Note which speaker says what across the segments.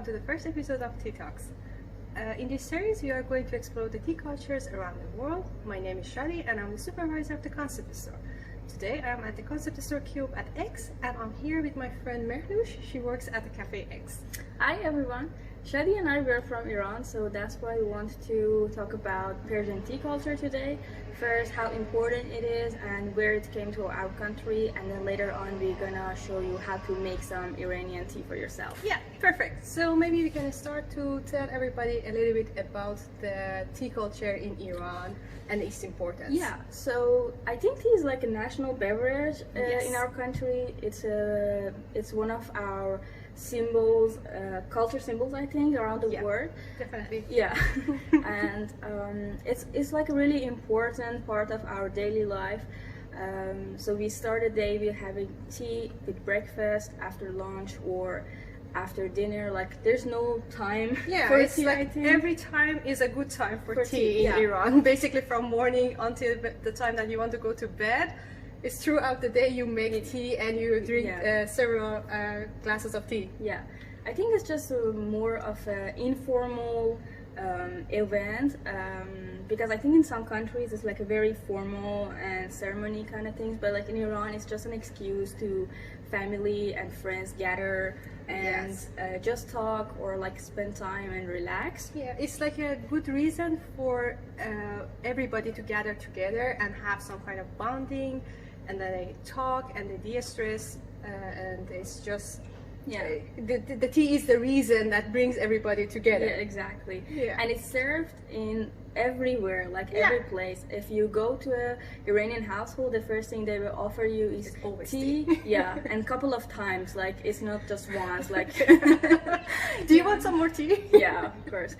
Speaker 1: welcome to the first episode of Tea Talks. In this series, we are going to explore the tea cultures around the world. My name is Shadi and I'm the supervisor of the concept store. Today I am at the concept store cube at X and I'm here with my friend Mehlush. She works at the Cafe X.
Speaker 2: Hi everyone, Shadi and I were from Iran, so that's why we want to talk about Persian tea culture today. First, how important it is and where it came to our country, and then later on we're gonna show you how to make some Iranian tea for yourself.
Speaker 1: Yeah, perfect. So maybe we can start to tell everybody a little bit about the tea culture in Iran and its importance.
Speaker 2: Yeah, so I think tea is like a national beverage in our country. It's one of our symbols, culture symbols, I think, around the world.
Speaker 1: Definitely.
Speaker 2: Yeah, and it's like a really important part of our daily life. So we start the day with having tea with breakfast, after lunch, or after dinner. Like there's no time for
Speaker 1: it's
Speaker 2: tea.
Speaker 1: like
Speaker 2: I think
Speaker 1: every time is a good time for tea in Iran. Basically, from morning until the time that you want to go to bed. It's throughout the day you make tea and you drink several glasses of tea.
Speaker 2: Yeah, I think it's just more of an informal event, because I think in some countries it's like a very formal and ceremony kind of things, but like in Iran it's just an excuse to family and friends gather and just talk or like spend time and relax.
Speaker 1: Yeah, it's like a good reason for everybody to gather together and have some kind of bonding, and then they talk and they de-stress, and it's just the tea is the reason that brings everybody together.
Speaker 2: Yeah, exactly.
Speaker 1: Yeah.
Speaker 2: And it's served in everywhere, like every place. If you go to a Iranian household, the first thing they will offer you is tea. Yeah, and couple of times, like it's not just once. Like,
Speaker 1: do you want some more tea?
Speaker 2: Yeah, of course.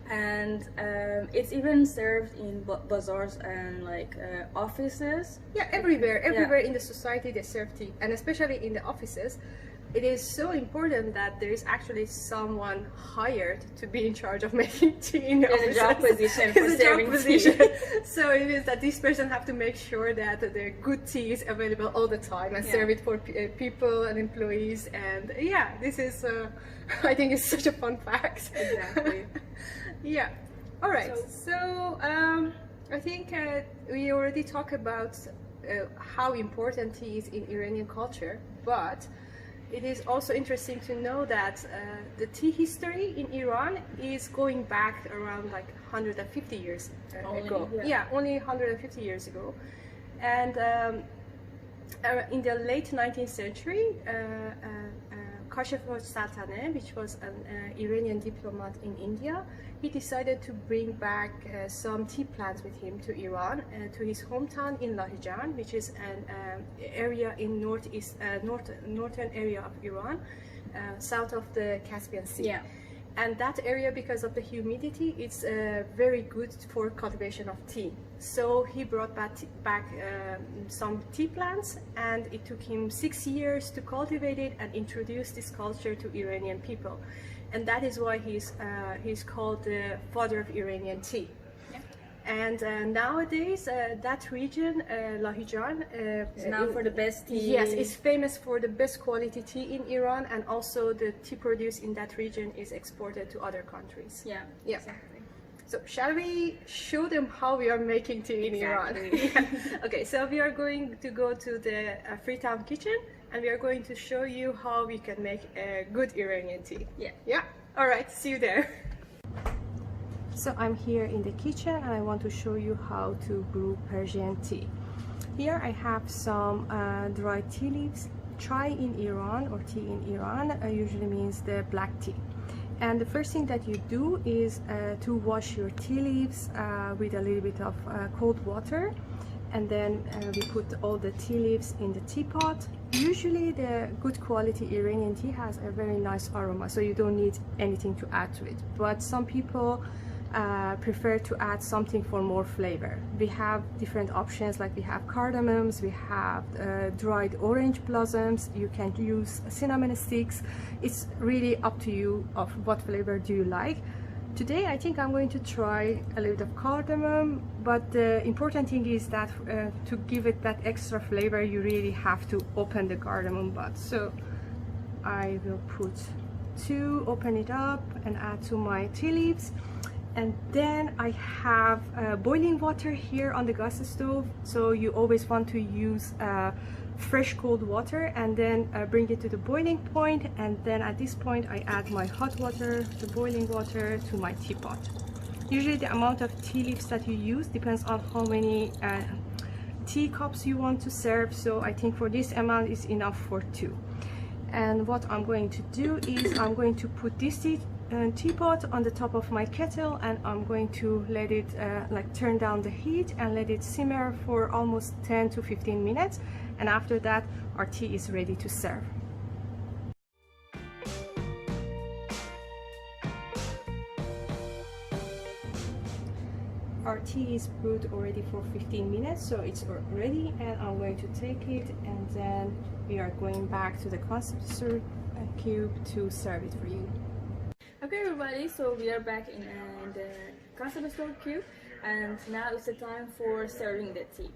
Speaker 2: And it's even served in bazaars and like offices.
Speaker 1: Yeah, everywhere in the society they serve tea, and especially in the offices. It is so important that there is actually someone hired to be in charge of making tea in the office.
Speaker 2: A job position for serving tea.
Speaker 1: So it means that this person have to make sure that the good tea is available all the time and serve it for people and employees. And yeah, this is I think it's such a fun fact.
Speaker 2: Exactly.
Speaker 1: Yeah. All right. So I think we already talked about how important tea is in Iranian culture, but it is also interesting to know that the tea history in Iran is going back around like 150 years ago. Yeah, only 150 years ago. And in the late 19th century, Kashif Sultaneh, which was an Iranian diplomat in India, he decided to bring back some tea plants with him to Iran, to his hometown in Lahijan, which is an area in northern area of Iran, south of the Caspian Sea.
Speaker 2: Yeah.
Speaker 1: And that area, because of the humidity, it's very good for cultivation of tea. So he brought back some tea plants, and it took him 6 years to cultivate it and introduce this culture to Iranian people. And that is why he's called the father of Iranian tea. And nowadays, that region, Lahijan,
Speaker 2: is now for the best tea.
Speaker 1: Yes, it's famous for the best quality tea in Iran, and also the tea produced in that region is exported to other countries.
Speaker 2: Yeah, exactly.
Speaker 1: So shall we show them how we are making tea in Iran? Okay, so we are going to go to the Freetown kitchen, and we are going to show you how we can make a good Iranian tea. Yeah. All right, see you there. So I'm here in the kitchen and I want to show you how to brew Persian tea. Here I have some dried tea leaves. Chai in Iran, or tea in Iran, usually means the black tea. And the first thing that you do is to wash your tea leaves with a little bit of cold water, and then we put all the tea leaves in the teapot. Usually the good quality Iranian tea has a very nice aroma, so you don't need anything to add to it. But some people prefer to add something for more flavor. We have different options, like we have cardamoms, we have dried orange blossoms, you can use cinnamon sticks. It's really up to you of what flavor do you like. Today I think I'm going to try a little bit of cardamom, but the important thing is that to give it that extra flavor you really have to open the cardamom bud. So I will put to open it up and add to my tea leaves. And then I have boiling water here on the gas stove, so you always want to use fresh cold water, and then bring it to the boiling point, and then at this point I add my hot water, the boiling water, to my teapot. Usually the amount of tea leaves that you use depends on how many teacups you want to serve, so I think for this amount is enough for 2. And what I'm going to do is I'm going to put this teapot on the top of my kettle, and I'm going to let it turn down the heat and let it simmer for almost 10 to 15 minutes, and after that our tea is ready to serve. Our tea is brewed already for 15 minutes, so it's ready, and I'm going to take it, and then we are going back to the concentrate cube to serve it for you.
Speaker 2: Okay everybody, so we are back in the concentrate cube, and now it's the time for serving the tea.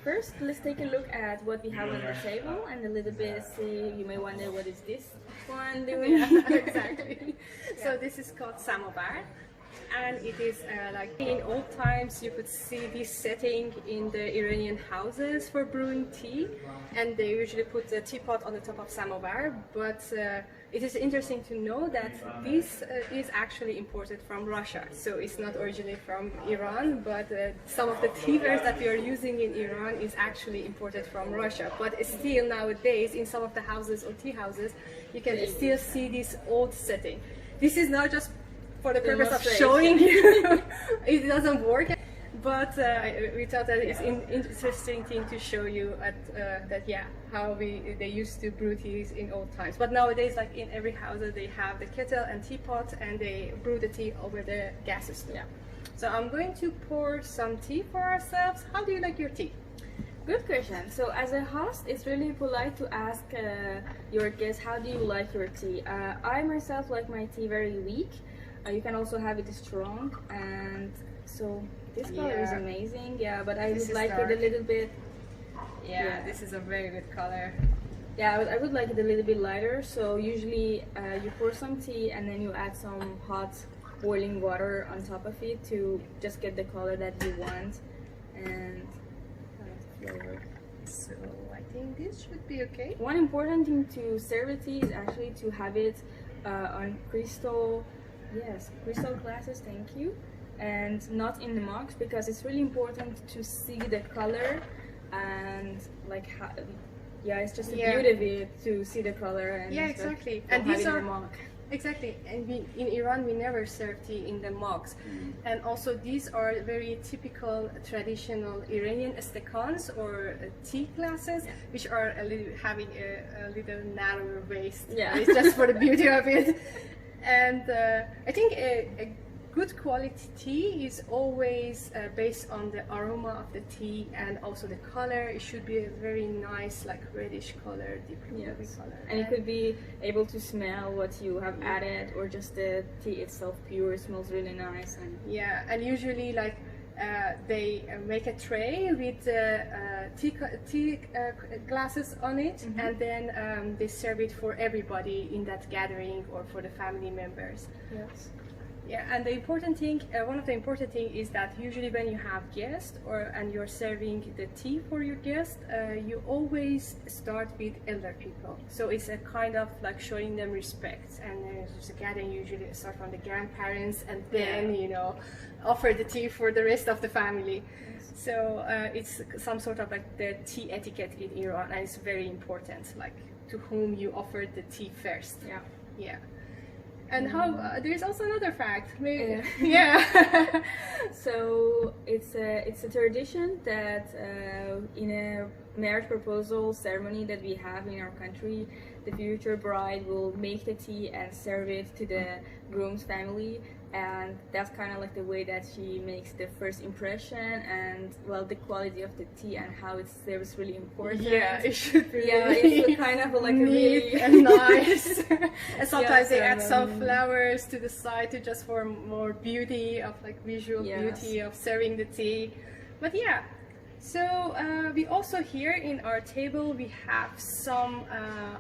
Speaker 2: First, let's take a look at what we have on the table and a little bit see, you may wonder what is this one doing.
Speaker 1: Yeah, exactly. So this is called samovar, and it is like in old times you could see this setting in the Iranian houses for brewing tea, and they usually put the teapot on the top of samovar, but it is interesting to know that this is actually imported from Russia, so it's not originally from Iran, but some of the teawares that we are using in Iran is actually imported from Russia. But still nowadays in some of the houses or tea houses you can still see this old setting. This is not just for the purpose of showing you. It doesn't work, but we thought that it's an interesting thing to show you how they used to brew teas in old times. But nowadays, like in every house, they have the kettle and teapot, and they brew the tea over the gas stove. Yeah. So I'm going to pour some tea for ourselves. How do you like your tea?
Speaker 2: Good question. So as a host, it's really polite to ask your guests, how do you like your tea? I myself like my tea very weak. You can also have it strong, and so this color is amazing. Yeah, but I would like it a little bit.
Speaker 1: Yeah, this is a very good color.
Speaker 2: Yeah, I would like it a little bit lighter. So usually you pour some tea and then you add some hot boiling water on top of it to just get the color that you want and flavor.
Speaker 1: So I think this should be okay.
Speaker 2: One important thing to serve a tea is actually to have it on crystal glasses, thank you, and not in the mugs, because it's really important to see the color and like it's just the beauty of it to see the color. And
Speaker 1: exactly. And these are exactly, and in Iran we never serve tea in the mugs. And also these are very typical traditional Iranian stekans or tea glasses, which are having a little narrower waist. It's just for the beauty of it. And I think a good quality tea is always based on the aroma of the tea and also the color. It should be a very nice, like reddish color, deep ruby color.
Speaker 2: And you could be able to smell what you have added, or just the tea itself pure smells really nice. And
Speaker 1: and usually like they make a tray with tea glasses on it, and then they serve it for everybody in that gathering or for the family members.
Speaker 2: Yes.
Speaker 1: Yeah, and the important thing, one of the important thing is that usually when you have guests and you're serving the tea for your guests, you always start with elder people. So it's a kind of like showing them respect, and just a gathering usually start from the grandparents, and then offer the tea for the rest of the family. So it's some sort of like the tea etiquette in Iran, and it's very important, like to whom you offer the tea first. Yeah. And how there's also another fact, maybe.
Speaker 2: So it's a tradition that in a marriage proposal ceremony that we have in our country, the future bride will make the tea and serve it to the groom's family, and that's kind of like the way that she makes the first impression. And well, the quality of the tea and how it's served is really important.
Speaker 1: Yeah, it should be.
Speaker 2: Yeah, it's kind of like
Speaker 1: neat
Speaker 2: a really
Speaker 1: and nice. And sometimes they add some flowers to the side to just for more beauty of like visual beauty of serving the tea. But yeah, So we also here in our table we have some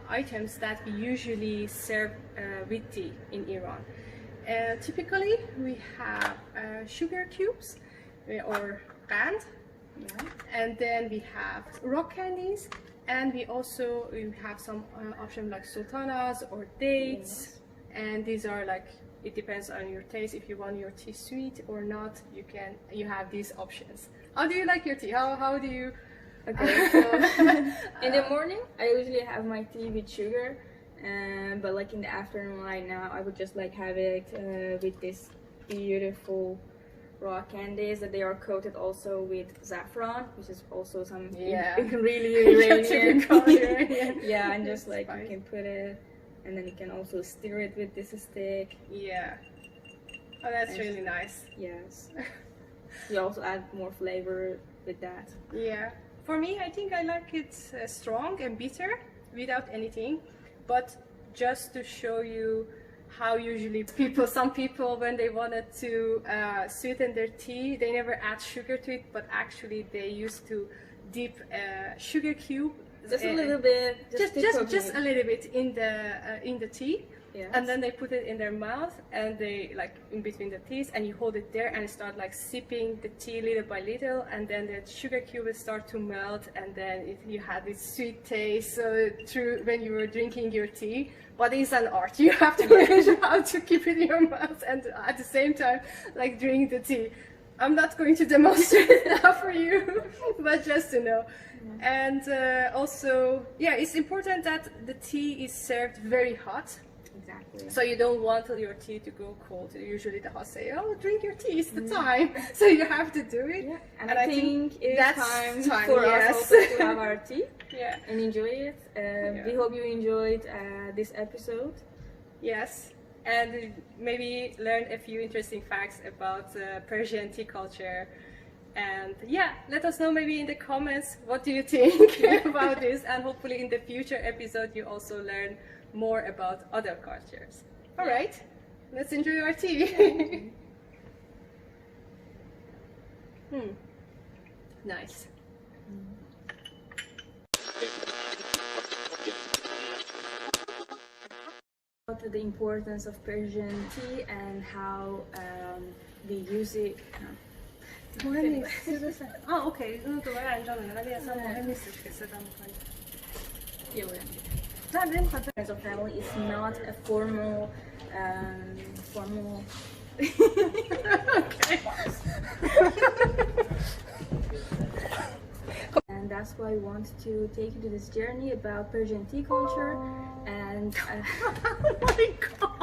Speaker 1: items that we usually serve with tea in Iran. Typically we have sugar cubes or qand, and then we have rock candies, and we have some options like sultanas or dates, and these are like, it depends on your taste. If you want your tea sweet or not, you have these options. How do you like your tea? How do you?
Speaker 2: Okay, so in the morning I usually have my tea with sugar, but like in the afternoon right now I would just like have it with this beautiful raw candies that they are coated also with saffron, which is also some really Iranian. Yeah, and just like you can put it, and then you can also stir it with this stick.
Speaker 1: Yeah. Oh, that's really nice.
Speaker 2: Yes. You also add more flavor with that.
Speaker 1: Yeah. For me, I think I like it strong and bitter without anything, but just to show you how usually some people when they wanted to sweeten their tea, they never add sugar to it, but actually they used to dip a sugar cube
Speaker 2: just a little bit,
Speaker 1: just a little bit in the tea.
Speaker 2: Yes.
Speaker 1: And then they put it in their mouth, and they like in between the teeth, and you hold it there and start like sipping the tea little by little, and then the sugar cube will start to melt, and then you have this sweet taste through when you were drinking your tea. But it's an art. You have to learn how to keep it in your mouth and at the same time like drink the tea. I'm not going to demonstrate it now for you, but just to know. And also, yeah, it's important that the tea is served very hot.
Speaker 2: Exactly.
Speaker 1: So you don't want your tea to go cold. Usually the host say, "Oh, drink your tea. It's the time." So you have to do it.
Speaker 2: Yeah. And I think it's time for us also to have our tea.
Speaker 1: Yeah.
Speaker 2: And enjoy it. We hope you enjoyed this episode.
Speaker 1: Yes. And maybe learn a few interesting facts about Persian tea culture. And yeah, let us know maybe in the comments what do you think about this, and hopefully in the future episode you also learn more about other cultures. All right, let's enjoy our tea. Nice.
Speaker 2: About the importance of Persian tea and how we use it.
Speaker 1: مهم نیست. اوکی اون دوباره انجام میدم ولی اصلا مهم نیستش که صدا میکنی.
Speaker 2: As a family is not a formal
Speaker 1: Okay.
Speaker 2: And that's why we want to take you to this journey about Persian tea culture and
Speaker 1: Oh my god.